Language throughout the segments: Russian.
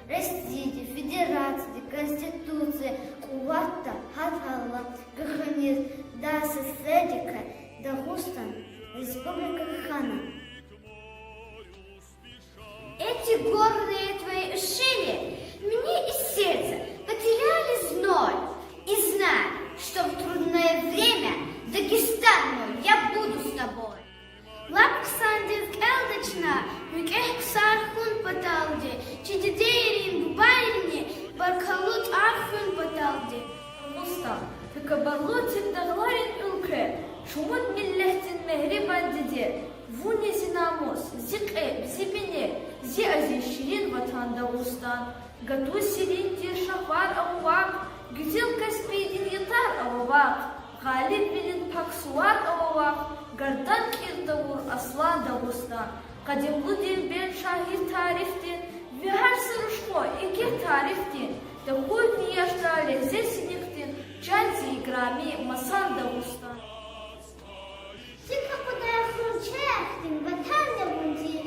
России, Федерации, Конституции, Куватта, Хаталла, Гахамир, Даса, Седика, Дагустан, Республика Хана. Эти горные твои ущелья мне из сердца потеряли зной. И знай, что в трудное время, Дагестан мой, я буду с тобой. Лапксандин элдочна, мюкех сархун паталди, чидидейрин бубайрини, баркалут архун паталди. Уста, такабарлотик дагларин ülke, şumut milletin mehriban dedi, vunesi namus, zik'e, zibine, ziazi şirin vatan Dağustan, gatu sirintir şafar avvak, güzel kaspidin yatar avvak, galip bilin paksuar avvak, gardan kirdavur aslan Dağustan, kadimlu din ben şahir tariftin, ve her sırışko ege tariftin, da koy niyajda lezzet siniktin, canzi igrami masan Dağustan. Тика куда хручехтин, ватанда вунзи,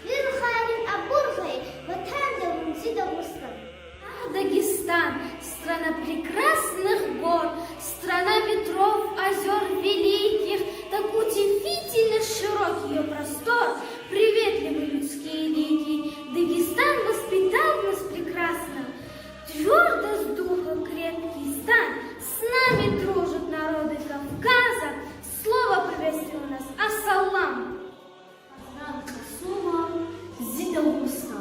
вирхарин абургай, ватанда вунзи Дагустан. Ах, Дагестан, страна прекрасных гор, страна ветров, озер великих, так удивительно широк ее простор, приветливые людские лики. Дагестан воспитал нас прекрасно, твердо с духом крепкий стан, с нами дружат народы Кавказа. Слово приветствие у нас ассалам. Сума, Зидауста,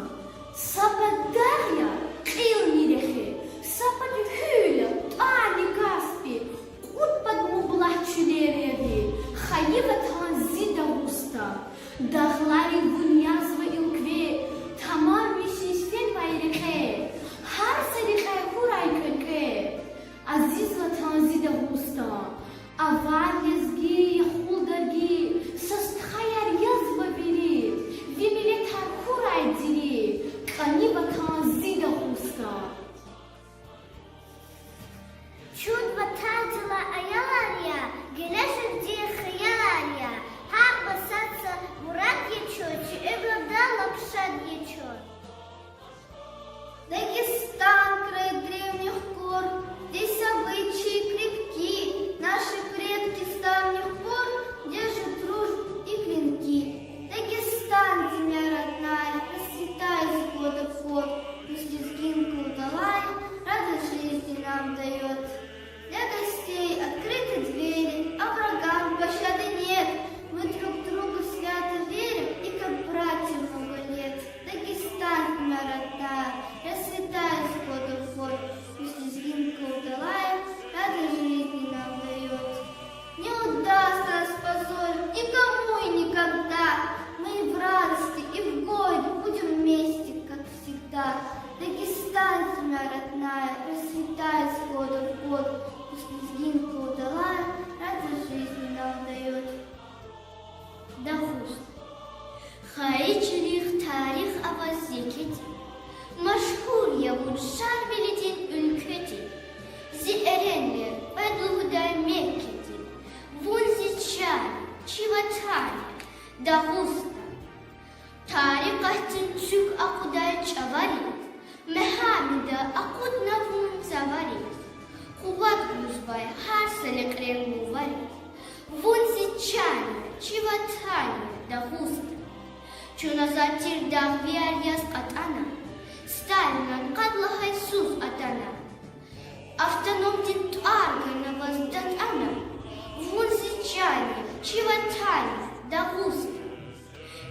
Сападарья, Илнирехе, Сападюхюля, Тани Каспи, Кутпадму Блахчулереви, Хаеватан Зидауста, Дахлари Вунязва Илкве, Тамар Мишишфен Байрехе, Харсарихай Хурайкеке, Азизватан Зидауста, Аварьязги, хулдарги, состхаяр язва бери, вимилетар хурай дири, каниватан зида хуста. Чуд ватадила аялария, гелешевди хаялария, хар басаться мурат ечо, чи эглада лапшад ечо. Дагестан, край древних гор, здесь обычаи крепки, наши предки с давних пор держат дружбу и клинки. Дагестан, земля родная, расцветай из года в год, пусть лезгинка удалая, радость жизни нам дает. Для гостей открыты двери, а врагам пощады нет. Мы друг другу свято верим и как братья много лет. Дагестан, земля родная, расцветай из года в год, пусть лезгинка удалая, радость жизни нам дает. Не удастся нас позорить никому и никогда. Мы и в радости, и в горе будем вместе, как всегда. Дагестан, земля родная, расцветай из года в год, пусть лезгинка удалая, радость жизни нам дает. Дагуст. Хайчелих тарих авазекети, машхур явуд шарбелетин ülketi, зи эренлер бэдугудай меккети, вунзи чани, чиватани, Дагуста. Тарикахтин чук акудай чаварит, мехамида акудна вун заварит, куват гузбай харселек ренгу варит, вунзи чани, чиватани, Дагуста. Чуназатир дагвиар яз атана, Сталинан кадлахай суз атана, автономдин туаргана воздат ана, вунзи чани, чиватани, Дагуста.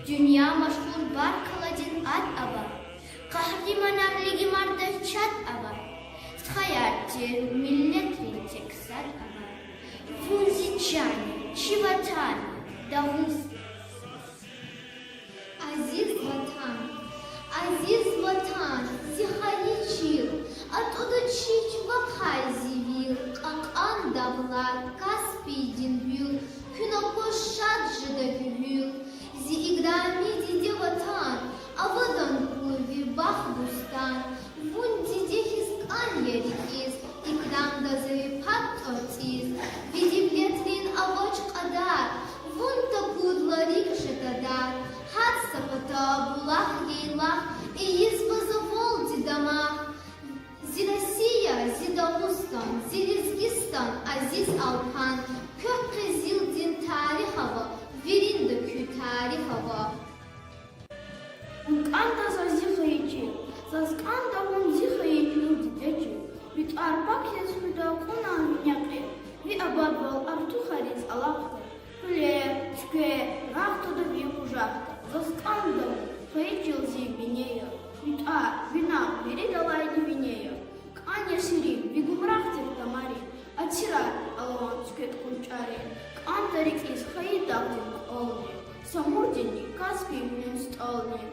Dünya maşhur barkaladin ad aba, kahrimanar ligimarda çat aba, Skhayartir milletrin teksat aba, vunzi çani, çivatani, Dagusta. Aziz vatan, zihayicil, ottуда чить вахай зивил, какан давлар, Каспийдин бюл, хюнокошат жидавюл, зи играми диде ватан, а водан курви бахбустан, вун диде хискан ярикиз, икрам дазы пат отиз, види влетлин авоч кадар, вун такуд Зазкан давон зихает люди дечи, ведь арпак ясмуда куна няке, ви абадвал арту хариз алахта, пле, чке, рахта да веку жахта. Зазкан давон хаичил зи бинея, ведь вина вери далай не винея. Каня сири, вигумрахтер тамари, атира алаван чкет кунчари, кан тарик из хаидавтин олни, самурдини, каспи мюнст олни.